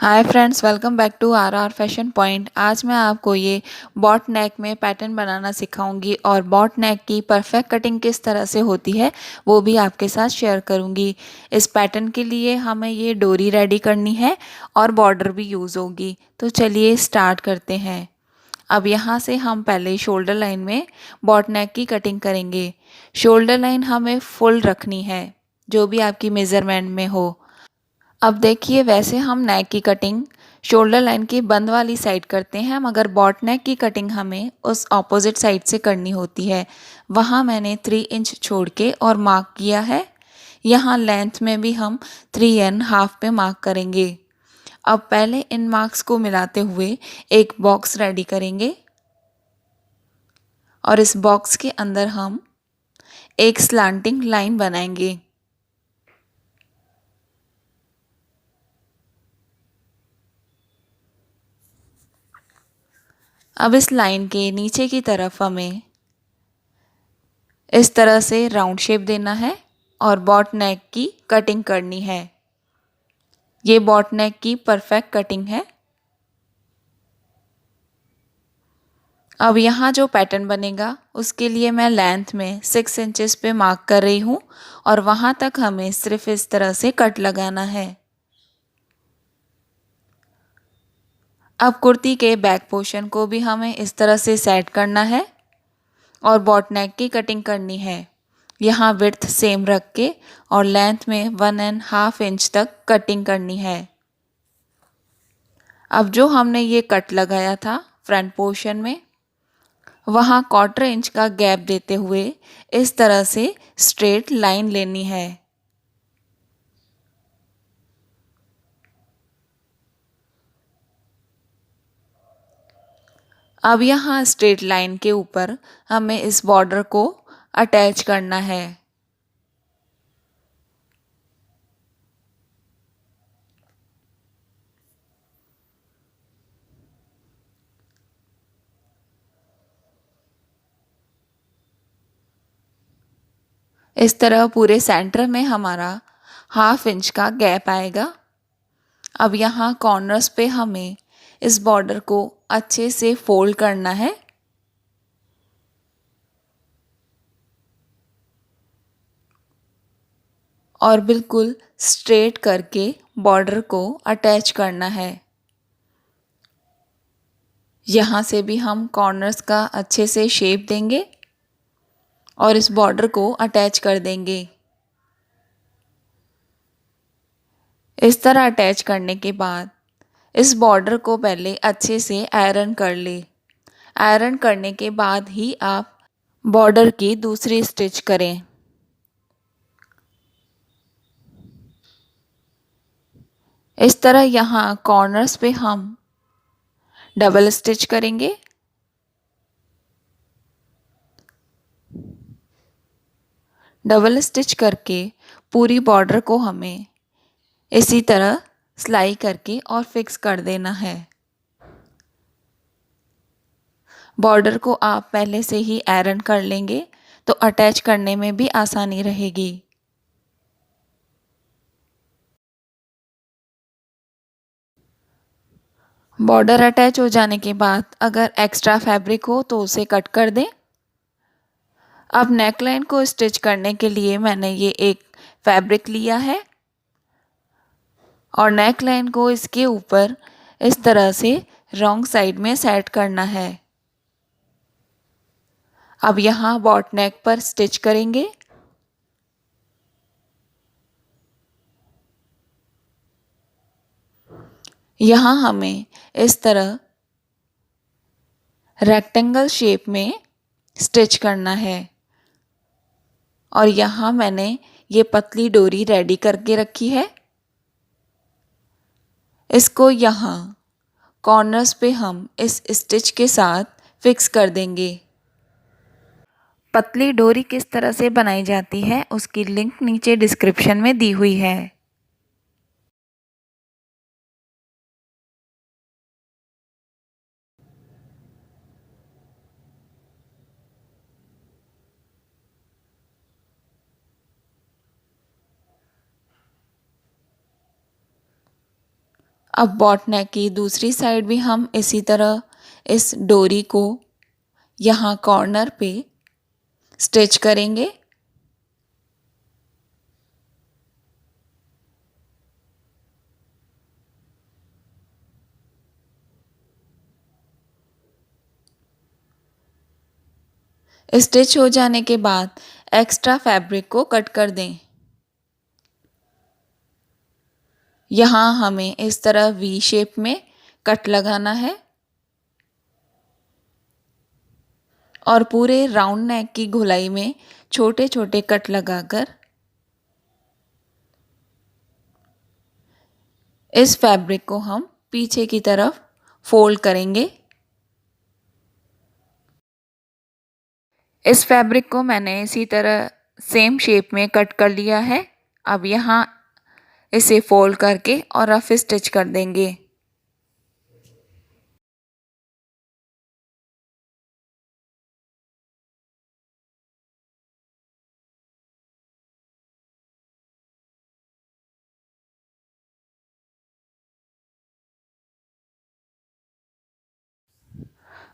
Hi friends, welcome back to our fashion point. आज मैं आपको ये बॉट नेक में पैटर्न बनाना सिखाऊंगी और बॉट नेक की परफेक्ट कटिंग किस तरह से होती है वो भी आपके साथ शेयर करूंगी। इस पैटर्न के लिए हमें ये डोरी रेडी करनी है और बॉर्डर भी यूज़ होगी। तो चलिए स्टार्ट करते हैं। अब यहाँ से हम पहले शोल्डर लाइन में बॉट नेक की कटिंग करेंगे। शोल्डर लाइन हमें फुल रखनी है, जो भी आपकी मेज़रमेंट में हो। अब देखिए, वैसे हम नेक की कटिंग शोल्डर लाइन की बंद वाली साइड करते हैं, मगर बॉट नेक की कटिंग हमें उस ऑपोजिट साइड से करनी होती है। वहाँ मैंने 3 इंच छोड़ के और मार्क किया है। यहाँ लेंथ में भी हम 3.5 पे मार्क करेंगे। अब पहले इन मार्क्स को मिलाते हुए एक बॉक्स रेडी करेंगे और इस बॉक्स के अंदर हम एक स्लांटिंग लाइन बनाएंगे। अब इस लाइन के नीचे की तरफ हमें इस तरह से राउंड शेप देना है और बॉट नेक की कटिंग करनी है। ये बॉट नेक की परफेक्ट कटिंग है। अब यहाँ जो पैटर्न बनेगा उसके लिए मैं लेंथ में 6 इंचेस पे मार्क कर रही हूँ और वहाँ तक हमें सिर्फ इस तरह से कट लगाना है। अब कुर्ती के बैक पोर्शन को भी हमें इस तरह से सेट करना है और बॉट नेक की कटिंग करनी है। यहाँ विड्थ सेम रख के और लेंथ में 1.5 इंच तक कटिंग करनी है। अब जो हमने ये कट लगाया था फ्रंट पोर्शन में, वहाँ 1/4 इंच का गैप देते हुए इस तरह से स्ट्रेट लाइन लेनी है। अब यहाँ स्ट्रेट लाइन के ऊपर हमें इस बॉर्डर को अटैच करना है। इस तरह पूरे सेंटर में हमारा 1/2 इंच का गैप आएगा। अब यहाँ कॉर्नर्स पे हमें इस बॉर्डर को अच्छे से फोल्ड करना है और बिल्कुल स्ट्रेट करके बॉर्डर को अटैच करना है। यहाँ से भी हम कॉर्नर्स का अच्छे से शेप देंगे और इस बॉर्डर को अटैच कर देंगे। इस तरह अटैच करने के बाद इस बॉर्डर को पहले अच्छे से आयरन कर ले। आयरन करने के बाद ही आप बॉर्डर की दूसरी स्टिच करें। इस तरह यहाँ कॉर्नर्स पे हम डबल स्टिच करेंगे। डबल स्टिच करके पूरी बॉर्डर को हमें इसी तरह सिलाई करके और फिक्स कर देना है। बॉर्डर को आप पहले से ही आयरन कर लेंगे तो अटैच करने में भी आसानी रहेगी। बॉर्डर अटैच हो जाने के बाद अगर एक्स्ट्रा फैब्रिक हो तो उसे कट कर दें। अब नेकलाइन को स्टिच करने के लिए मैंने ये एक फैब्रिक लिया है और नेकलाइन को इसके ऊपर इस तरह से रॉन्ग साइड में सेट करना है। अब यहाँ बॉट नेक पर स्टिच करेंगे। यहाँ हमें इस तरह रेक्टेंगल शेप में स्टिच करना है और यहाँ मैंने ये पतली डोरी रेडी करके रखी है। इसको यहाँ कॉर्नर्स पे हम इस स्टिच के साथ फिक्स कर देंगे। पतली डोरी किस तरह से बनाई जाती है उसकी लिंक नीचे डिस्क्रिप्शन में दी हुई है। अब बॉट नेक की दूसरी साइड भी हम इसी तरह इस डोरी को यहाँ कॉर्नर पे स्टिच करेंगे। स्टिच हो जाने के बाद एक्स्ट्रा फैब्रिक को कट कर दें। यहाँ हमें इस तरह वी शेप में कट लगाना है और पूरे राउंड नेक की गोलाई में छोटे छोटे कट लगाकर इस फैब्रिक को हम पीछे की तरफ फोल्ड करेंगे। इस फैब्रिक को मैंने इसी तरह सेम शेप में कट कर लिया है। अब यहाँ इसे फोल्ड करके और रफ स्टिच कर देंगे।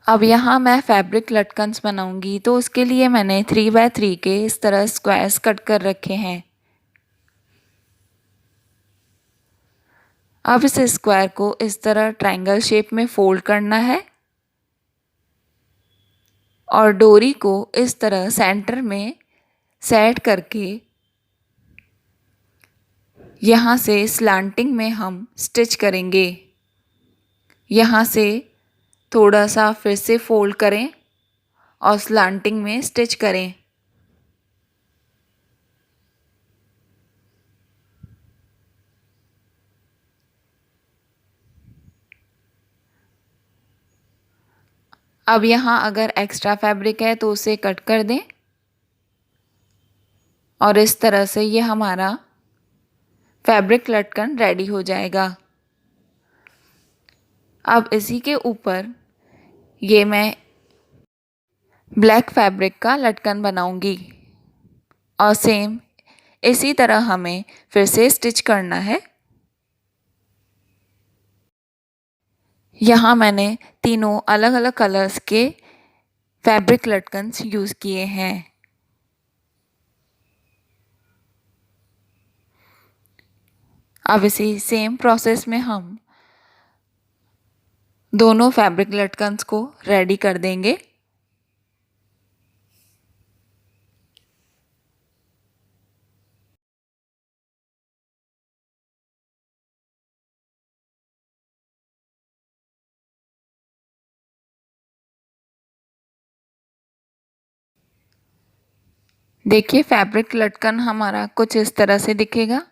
अब यहाँ मैं फैब्रिक लटकन्स बनाऊंगी, तो उसके लिए मैंने 3x3 के इस तरह स्क्वायर्स कट कर रखे हैं। अब इस स्क्वायर को इस तरह ट्रायंगल शेप में फोल्ड करना है और डोरी को इस तरह सेंटर में सेट करके यहाँ से स्लांटिंग में हम स्टिच करेंगे। यहाँ से थोड़ा सा फिर से फोल्ड करें और स्लांटिंग में स्टिच करें। अब यहाँ अगर एक्स्ट्रा फैब्रिक है तो उसे कट कर दें और इस तरह से ये हमारा फैब्रिक लटकन रेडी हो जाएगा। अब इसी के ऊपर ये मैं ब्लैक फैब्रिक का लटकन बनाऊंगी और सेम इसी तरह हमें फिर से स्टिच करना है। यहाँ मैंने तीनों अलग अलग कलर्स के फैब्रिक लटकन्स यूज़ किए हैं। अब इसी सेम प्रोसेस में हम दोनों फैब्रिक लटकन्स को रेडी कर देंगे। देखिए फैब्रिक लटकन हमारा कुछ इस तरह से दिखेगा।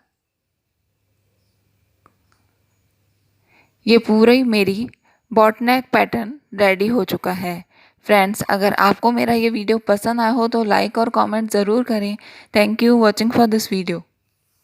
ये पूरी मेरी बॉट नेक पैटर्न रेडी हो चुका है। फ्रेंड्स, अगर आपको मेरा ये वीडियो पसंद आया हो तो लाइक और कमेंट ज़रूर करें। Thank you watching for this video.